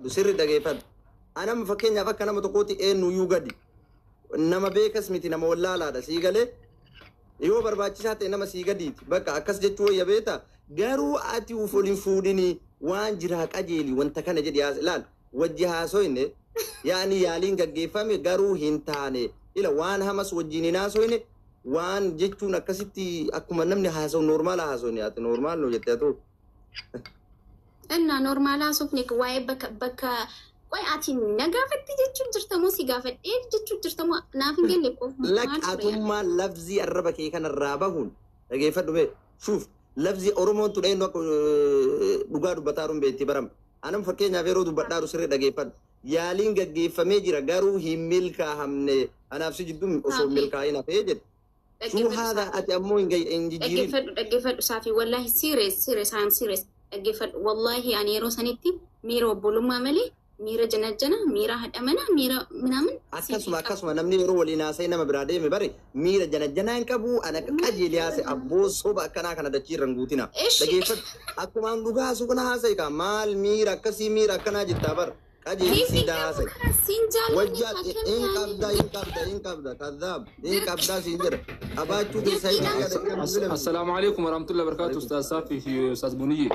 sirri dhageeffadhu. Anam fakkeenyaaf akka nama tokkooti eenyuyyuu gadi. Nama beekas miti nama wallaalaadha sii galee yoo barbaachisaa ta'e nama sii gadiiti. Bakka akkas jechuu wayya beeta. Garuu ati uf olin fuudhini waan jiraa qajeeli wanta kana jedhi ilaal wajji haasoyne yaani yaaliin gaggeeffame garuu hin taane ila waan hamas wajjin hin haasoyne waan jechuun akkasitti akkuma namni haasoo normaala haasoyne ati normaal no jettee atu. Enna normaala haasofne waa'ee bakka way ati nagaafatti jechuun jirtamoo si gaafadhee jechuun jirtamoo naaf hin galle qof. Laqatummaa lafzii arraba kee kanarraa bahuun dhageeffadhu mee shuuf lafzii Oromoon tu dheennu dhugaa dubbataaruun beetti baram. Anam fakkeenyaaf yeroo dubbadhaaru sirri dhageeffadhu. Yaaliin gaggeeffamee jira garuu hin milkaa'amne anaaf si jidduu osoo milkaa'in hafee jedhe. Shuu haadha ati ammoo hin jijjiirin. Dhaggeeffadhu saafii wallaahi serious dhaggeeffadhu wallaahi ani yeroo sanitti miira obbolummaa malee miira janajjana miira hadhamana miira minaamin. Akkasuma namni yeroo waliin haasa'e nama biraa deeme bare miira janajjanaa hin qabu ana qajeeli haasa'e abboo soba akkanaa kana dachiirran guutina. Dhaggeeffadhu akkumaan dhugaasu kana haasa'e kaa maal miira akkasii miira akkanaa jettaa bara. Qajeeli siidaa haasa'e. Wajjaa in qabda kadhaab in qabdaa siin jedha. Abaachuu keessaa hin Assalaamu alaikum warahmatullahi wabarakatuh Ustaz Safi fi Ustaz Buniyyi.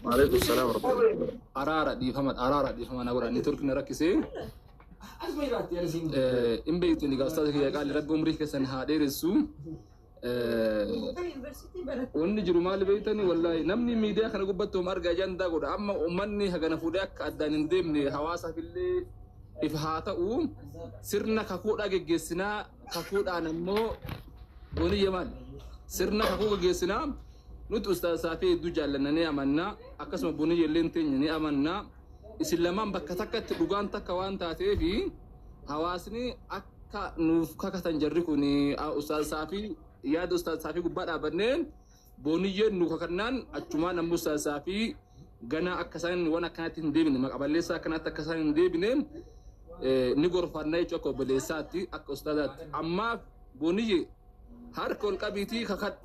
Waalaikum salaam warahmatullahi. Araara dhiifama na godha network na rakkisee. In beektu ni Ustaz kiyya qaali rabbi umrii keessan haa dheeressu. Wanni jiru maal beektani wallahi namni miidiyaa kana gubbattu argaa ajandaa godha amma ummanni hagana fuudhee akka addaan hin deemne hawaasaaf illee if haa ta'u sirna kakuudhaa geggeessinaa kakuudhaan ammoo Buniyyi maal sirna kakuu geggeessinaa nuti Ustaz Saafii hedduu jaallannee amannaa akkasuma Buniyyi illee teenya ni amannaa isin lamaan bakka takkatti dhugaan takka waan taateefi hawaasni akka nuuf kakatan jarri kun Ustaz Saafii yaada Ustaz Saafii gubbaa dhaabanneen Buniyyi nu kakannaan achumaan ammoo Ustaz Saafii gana akka isaan waan akkanaatti hin deebine maqaballeessaa akkanaatti akka isaan hin deebine ni gorfannaa jechuudha akka obboleessaatti akka Ustazaatti ammaaf Buniyyi harka ol qabiitii kakadhu.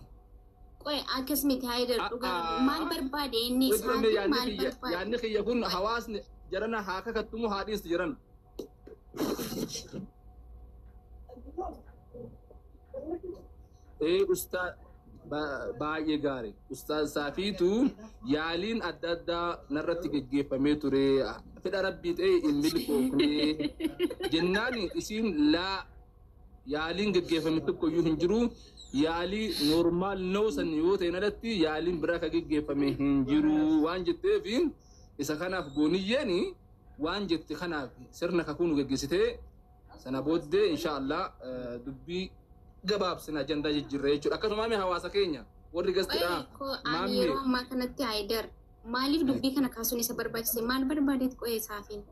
Qoy akkasumatti haidar dhugaa maal barbaade inni isaan maal barbaade. Yaanni kiyya kun hawaasni jarana haa kakattumu haa dhiistu jiran. Ustaz baay'ee gaarii Ustaz Saafiitu yaaliin adda addaa narratti geggeeffamee ture fedha rabbii ta'e hin milkoofne jennaan isiin laa yaaliin geggeeffame tokko iyyuu hin jiru yaalii normaal noosan yoo ta'e nadatti yaaliin biraa ka geggeeffame hin jiru waan jetteef isa kanaaf Buniyyeen waan jette kanaaf sirna kakuunu geggeessitee sana booddee inshallah dubbii gabaabsina ajandaa jijjiirree jechuudha akkasuma mee hawaasa keenya warri gastidha maammi yeroo ammaa kanatti haidar maaliif dubbii kana kaasuun isa barbaachise maal barbaadeet qo'ee Saafiin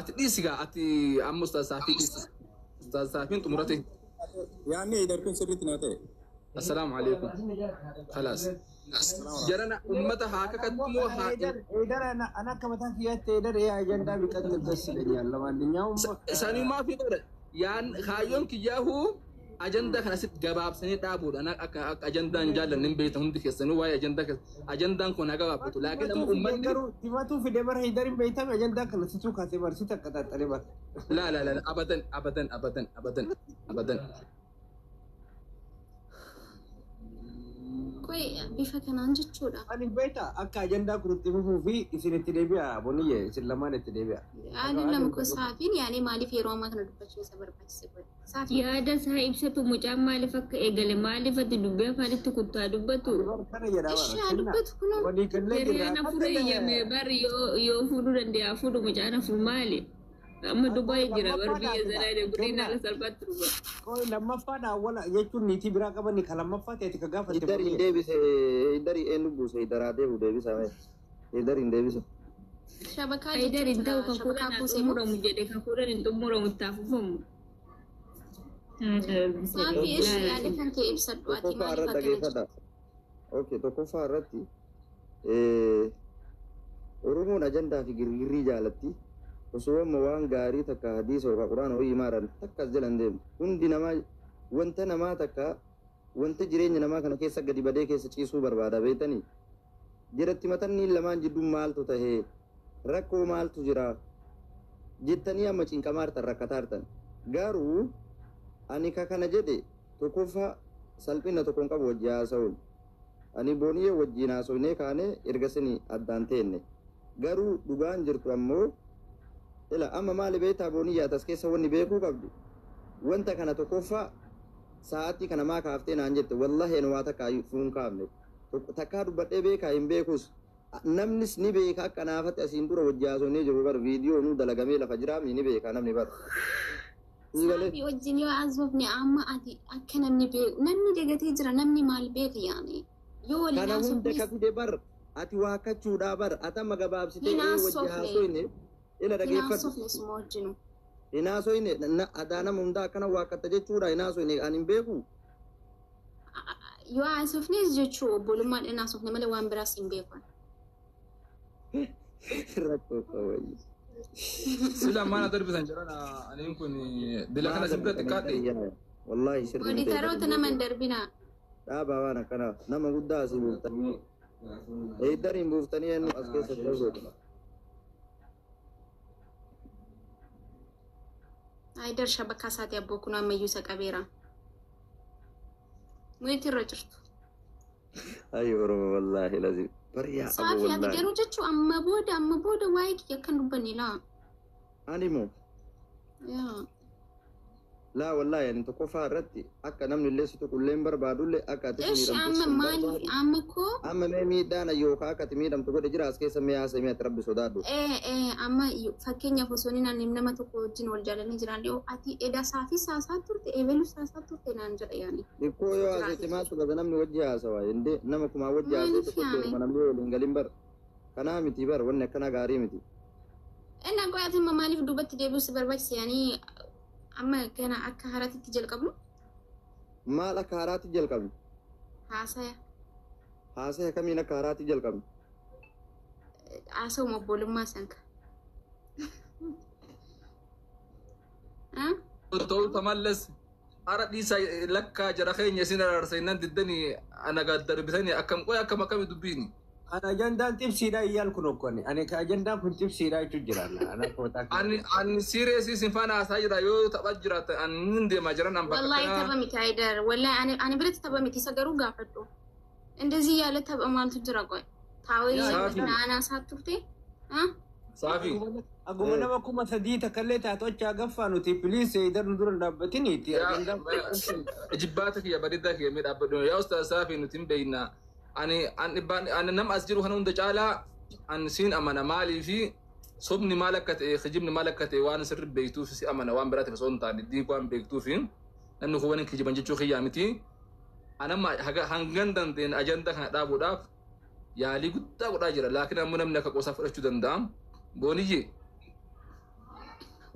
ati dhiisigaa ati amma Ustaz Saafii tumurate يعني إذا كنت سريت ناتي السلام عليكم خلاص جرنا أمتها كتمو إذا أنا كمان كيات إذا هي أجندة بكتير بس ليه الله ما الدنيا ساني ما في غير يعني خايون كياهو أجندة كنا ست جواب سنة تابود أنا أجندة نجال نبيت هندي كسنو واي أجندة كنا جواب بتو لكن أمتي تما تو في دبر هيدارين بيتهم أجندة كنا ستو كاتي برسيتا كتات تريبا لا أبدا qoy bifa kanaan jechuudha. Ani beeta akka ajandaa kunutti fufuu fi isin itti deebi'a Buniyyi isin lamaan itti deebi'a. Ani lama ko Saafiin yaani maaliif yeroo ammaa kana dubbachuu isa barbaachise godhe. Saafiin yaada isaa ibsatu mucaan maaliif akka eegale maaliif ati dubbee afaanitti kuttaa dubbatu. Kana jedhama. ishee dubbatu kunoo Walii gallee Hiriyaana fure eeyyamee bari yoo fuudhuu dandeenya fuudhu mucaan afur maali? Amma Dubaay jira bari biyya zanaa de guddina ala salphatti dhufa. Koi lammaffaa wala jechuun niitii biraa qaban kan lammaffaa ta'e ka gaafatte. Idari eenyu buuse idaraa deemu deebisa mee idari hin deebisa. shabakaa Haidar hin ta'u kan shabakaa fuudhan buusee xumuramu jedhe kan fuudhan hin xumuramu taafufamu. Saafii ishee yaada kan kee ibsadhu ati Tokkoffaa maaliif irratti akkana dhageeffadha. Okay, tokkoffaa irratti Oromoon ajandaa fi girgirrii jaalatti. Osoo amma waan gaarii takka hadiisa yookaan quraana ho'i maaran takkas jalan deemu. Hundi namaa wanta namaa takka wanta jireenya namaa kana keessa gadi badee keessa ciisuu barbaada beektanii. Jiratti matanni lamaan jidduu maaltu tahee rakkoo maaltu jira jettanii amma cinqamaartan rakkataartan garuu ani ka kana jedhe tokkoffaa salphina tokkoon qabu wajji haasa'uun ani booniyee wajjiin haasofnee kaane erga sini addaan teenne garuu dhugaan jirtu ammoo ila amma maali beektaa booniyyaa tas keessa wanni beekuu qabdu wanta kana tokkoffaa sa'aatii kana maa kaaftee naan jette wallahi enu waa takkaa fuun kaafne takkaa dubbadhee beekaa hin beekus namnis ni beeka akka naafatti asiin dura wajji haasofnee jiru bar viidiyoo nu dalagamee lafa jiraamni ni beeka namni bar Sabi wajjin yoo haasofne amma ati akka namni beeku namni dagatee jira namni maal beeka yaani yoo waliin kana hunda haasofne kafide bar ati waa akkachuudhaa bar atama gabaabsitee wajji haasofne ila dhageeffatu haasofne suma wajjinu hinaasoyne adaa nama hundaa akkana waa akkatta jechuudha hinaasoyne ani hin beeku yoo haasofnes jechuu obbolummaadhaan haasofne malee waan biraas hin beekan. rakkoo qabayyi sila mana darbisan jirana anin kun bila kana sibra xiqqaadhe wallahi sirri Oditaroota nama hin darbinaa. dhaabaa waan akkana nama guddaa asii buuftanii eeddariin buuftanii eenyu as keessatti darbeedha Haidar shabakkaa isaati abboo kun ammayyuu isa qabeera. Muyitii irra jirtu. ayi oromo wallahi lazim bariyaa abu Saafii ati wallahi garuu jechuu amma booda waa'ee kiyya kan dubbanne laa. animo Yaa. laa wallahi ani tokkoffaa irratti akka namni illee si tuqulleen barbaadullee akka ati Eesh amma maaliif amma koo amma mee miidhaan yookaan akka ati miidhamtu godhe jira as keessa mee haasa'e mee ati rabbi sodaadhu amma fakkeenyaaf osoo inni nama tokko wajjin wal jaalanii jiran yoo ati eda saafi saasaa turte eebelu saasaa turte naan jedha yaani. dhikkoo yoo haasa'e maatu qaba namni wajji haasawa indee nama kumaa wajji haasa'e tokko deema namni waliin galin bar kanaa miti bar wanni akkana gaarii miti Inni akka ati maaliif duubatti deebi'u si barbaachise yaani amma gana akka haaraatitti jalqabnu maal akka haaraatti jalqabnu haasaya haasa'e kamiin akka haaraatti jalqabnu haasa'uma obbolummaa sanka. ta'uu tamalles ara dhiisa lakkaa jara keenya isin araarsayinan diddanii anaga darbitanii akkam qoy akkam akkami dubbiini Ana ajandaan tibsiidhaa iyyaan kun okkone. Ani ka ajandaan kun tibsiidhaa jechuun jiraanna. Ana kootaa ani serious isin faana haasaa jira yoo tapha jiraata ani nin deema jiran an bakka Wallahi tapha miti Haidar. Wallahi ani biratti tapha miti isa garuu gaafadhu. እንደዚህ ያለ tapha maaltu jira qoy. Taawee naanaa isaa turte? Saafii. Aguma nama kuma sadii takkallee taatochaa gaffaa nuti piliis Haidar nu dura dhaabbatiniiti. Jibbaata kiyya bareedaa kiyya mee dhaabbadhu yaa ustaaz Saafii nuti hin beekna. Ani nam as jiru kana hunda caalaa ani siin amana maalii fi sobni maal akka ta'e kijibni maal akka ta'e waan sirri beektuuf si amana waan biraatiif osoo hin taane diiguu waan beektuuf namni kun waan hin kijiban jechuu kiyyaa miti. Anamma hangan dandeen ajandaa kana dhaabuudhaaf yaalii guddaa godhaa jira laakiin ammoo namni akka qoosaa fudhachuu danda'a. Booniyye.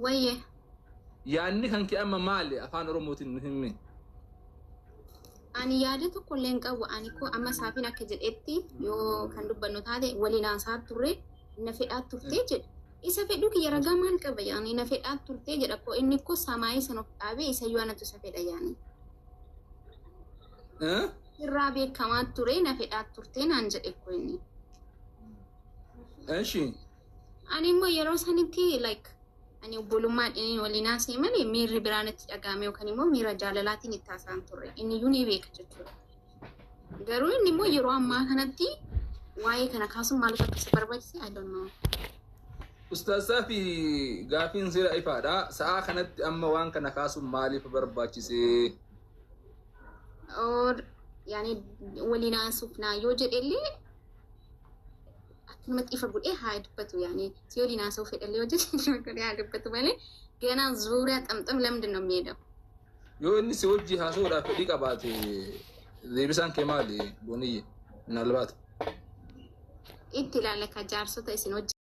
Wayye. Yaanni kan kee amma maali afaan Oromootiin nu himi? Ani yaada tokko illee hin qabu. Ani koo amma Saafiin akka jedhetti yoo kan dubbannu taate waliin haasaa turre na fedhaa turtee jedha. Isa fedhuu kiyya ragaa maal qaba yaani na fedhaa turtee jedha koo inni koo samaayee sana of dhaabee isa yoo anatu isa fedha yaani. Irraa beekamaa ture na fedhaa turtee naan jedhe koo inni. Eeshi. Ani immoo yeroo sanitti like ani obbolummaadhaan waliin haasee malee miirri biraan itti dhagahame yookaan immoo miira jaalalaatiin itti haasaan turre. Inni iyyuu ni beeka jechuudha. Garuu inni immoo yeroo ammaa kanatti waa'ee kana kaasuun maaliif akka isa barbaachise I don't know. Ustaaz Saafii gaafiin seera ifaadha. Sa'a kanatti amma waan kana kaasuun maaliif barbaachise? Or yaani waliin haasuuf naa yoo jedhellee akkanumatti ifa godhee haa dubbatu yaani si waliin haasa'uu fedhallee yoo jedhe haa dubbatu malee ganaa zuuriyaa xamxam lamdin ነው የሚሄደው yoo inni si wajji haasa'uudhaaf fedhii qabaate deebisaan kee maali booniyye? Nalbaata. itti ilaala ka jaarsota isin wajji